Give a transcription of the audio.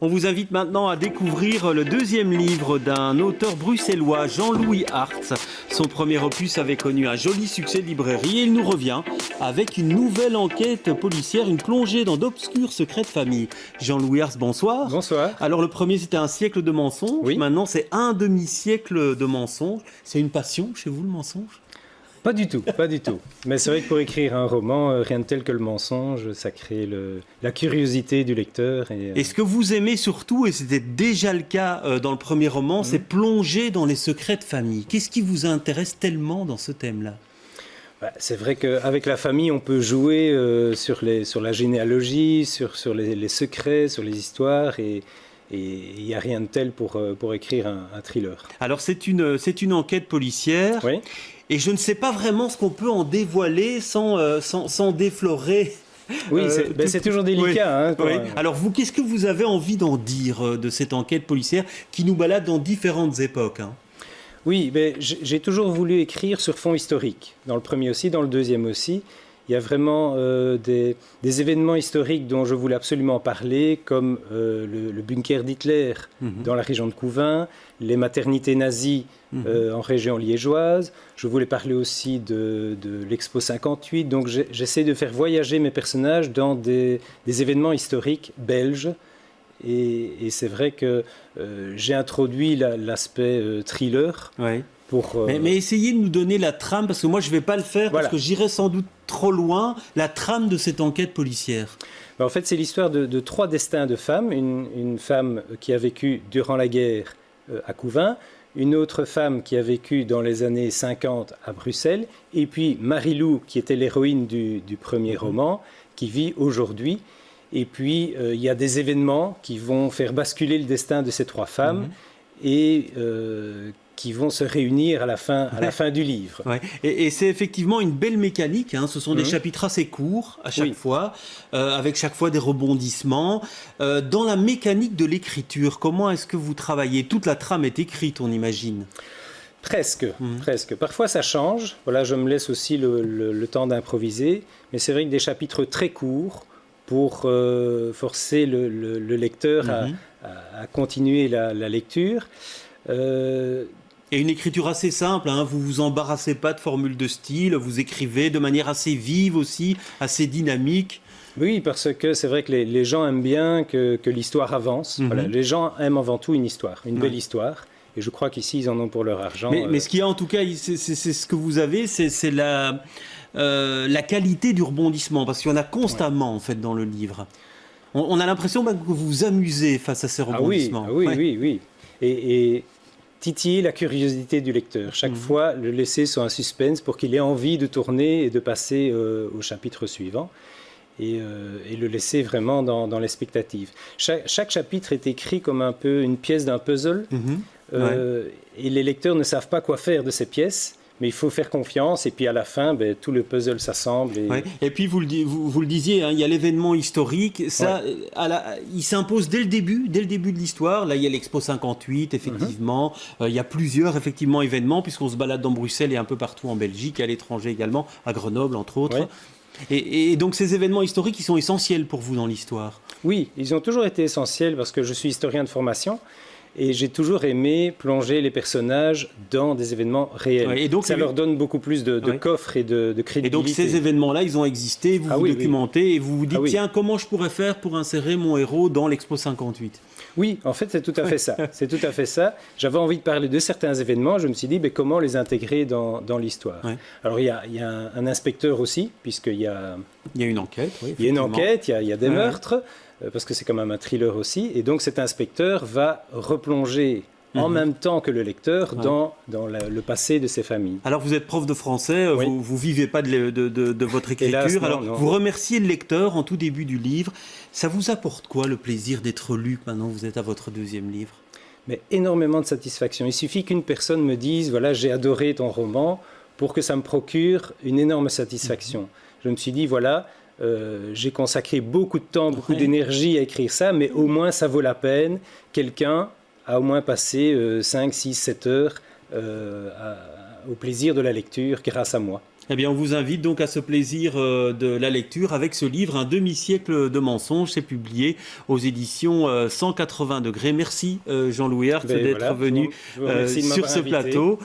On vous invite maintenant à découvrir le deuxième livre d'un auteur bruxellois, Jean-Louis Hartz. Son premier opus avait connu un joli succès de librairie et il nous revient avec une nouvelle enquête policière, une plongée dans d'obscurs secrets de famille. Jean-Louis Hartz, bonsoir. Bonsoir. Alors le premier c'était un siècle de mensonges, oui. Maintenant c'est un demi-siècle de mensonges. C'est une passion chez vous le mensonge ? Pas du tout, pas du tout. Mais c'est vrai que pour écrire un roman, rien de tel que le mensonge, ça crée la curiosité du lecteur. Et ce que vous aimez surtout, et c'était déjà le cas dans le premier roman, c'est plonger dans les secrets de famille. Qu'est-ce qui vous intéresse tellement dans ce thème-là ? C'est vrai qu'avec la famille, on peut jouer sur la généalogie, sur les secrets, sur les histoires, et il n'y a rien de tel pour écrire un thriller. Alors c'est une enquête policière. Oui. Et je ne sais pas vraiment ce qu'on peut en dévoiler sans déflorer. Oui, c'est toujours délicat. Oui, oui. Alors vous, qu'est-ce que vous avez envie d'en dire de cette enquête policière qui nous balade dans différentes époques ? Oui, j'ai toujours voulu écrire sur fond historique. Dans le premier aussi, dans le deuxième aussi. Il y a vraiment des événements historiques dont je voulais absolument parler, comme le bunker d'Hitler dans la région de Couvain, les maternités nazies en région liégeoise. Je voulais parler aussi de l'Expo 58. Donc j'essaie de faire voyager mes personnages dans des événements historiques belges. Et c'est vrai que j'ai introduit l'aspect thriller. Oui. Mais essayez de nous donner la trame, parce que moi je ne vais pas le faire, parce que j'irai sans doute trop loin, la trame de cette enquête policière. En fait, c'est l'histoire de trois destins de femmes. Une femme qui a vécu durant la guerre à Couvain, une autre femme qui a vécu dans les années 50 à Bruxelles, et puis Marie-Lou, qui était l'héroïne du premier roman, qui vit aujourd'hui. Et puis, il y a des événements qui vont faire basculer le destin de ces trois femmes et qui vont se réunir à la fin du livre. Ouais. Et c'est effectivement une belle mécanique. Ce sont des chapitres assez courts à chaque fois, avec chaque fois des rebondissements. Dans la mécanique de l'écriture, comment est-ce que vous travaillez ? Toute la trame est écrite, on imagine. Presque. Parfois, ça change. Voilà, je me laisse aussi le temps d'improviser. Mais c'est vrai que des chapitres très courts, pour forcer le lecteur à continuer la lecture. Et une écriture assez simple, vous vous embarrassez pas de formules de style, vous écrivez de manière assez vive aussi, assez dynamique. Oui, parce que c'est vrai que les gens aiment bien que l'histoire avance. Voilà, les gens aiment avant tout une histoire, une belle histoire. Et je crois qu'ici, ils en ont pour leur argent. Mais ce qu'il y a en tout cas, c'est ce que vous avez, c'est la qualité du rebondissement, parce qu'il y en a constamment en fait dans le livre. On a l'impression que vous vous amusez face à ces rebondissements. Oui. Et titiller la curiosité du lecteur. Chaque fois, le laisser sur un suspense pour qu'il ait envie de tourner et de passer au chapitre suivant. Et le laisser vraiment dans l'expectative. Chaque chapitre est écrit comme un peu une pièce d'un puzzle. Et les lecteurs ne savent pas quoi faire de ces pièces. Mais il faut faire confiance et puis à la fin, tout le puzzle s'assemble. Et puis vous le disiez, il y a l'événement historique, ça, il s'impose dès le début de l'histoire. Là, il y a l'Expo 58, effectivement. Il y a plusieurs événements, puisqu'on se balade dans Bruxelles et un peu partout en Belgique, à l'étranger également, à Grenoble entre autres. Et donc ces événements historiques, ils sont essentiels pour vous dans l'histoire ? Oui, ils ont toujours été essentiels parce que je suis historien de formation. Et j'ai toujours aimé plonger les personnages dans des événements réels. Et donc, ça leur donne beaucoup plus de coffre et de crédibilité. Et donc ces événements-là, ils ont existé, vous vous documentez et vous vous dites, tiens, comment je pourrais faire pour insérer mon héros dans l'Expo 58 ? Oui, en fait, c'est tout à fait ça. C'est tout à fait ça. J'avais envie de parler de certains événements. Je me suis dit, comment les intégrer dans l'histoire ? Alors, il y a un inspecteur aussi, puisqu'il y a... Il y a une enquête, Il y a une enquête, il y a des meurtres. Parce que c'est quand même un thriller aussi. Et donc cet inspecteur va replonger en même temps que le lecteur dans le passé de ces familles. Alors vous êtes prof de français, vous ne vivez pas de votre écriture. Hélas, non, alors non. Vous remerciez le lecteur en tout début du livre. Ça vous apporte quoi le plaisir d'être lu maintenant que vous êtes à votre deuxième livre ? Mais énormément de satisfaction. Il suffit qu'une personne me dise, voilà, j'ai adoré ton roman, pour que ça me procure une énorme satisfaction. Je me suis dit, voilà... j'ai consacré beaucoup de temps, beaucoup d'énergie à écrire ça, mais au moins ça vaut la peine. Quelqu'un a au moins passé 5, 6, 7 heures au plaisir de la lecture grâce à moi. Eh bien, on vous invite donc à ce plaisir de la lecture avec ce livre, Un demi-siècle de mensonges. C'est publié aux éditions 180 degrés. Merci Jean-Louis Hart d'être venu sur ce plateau.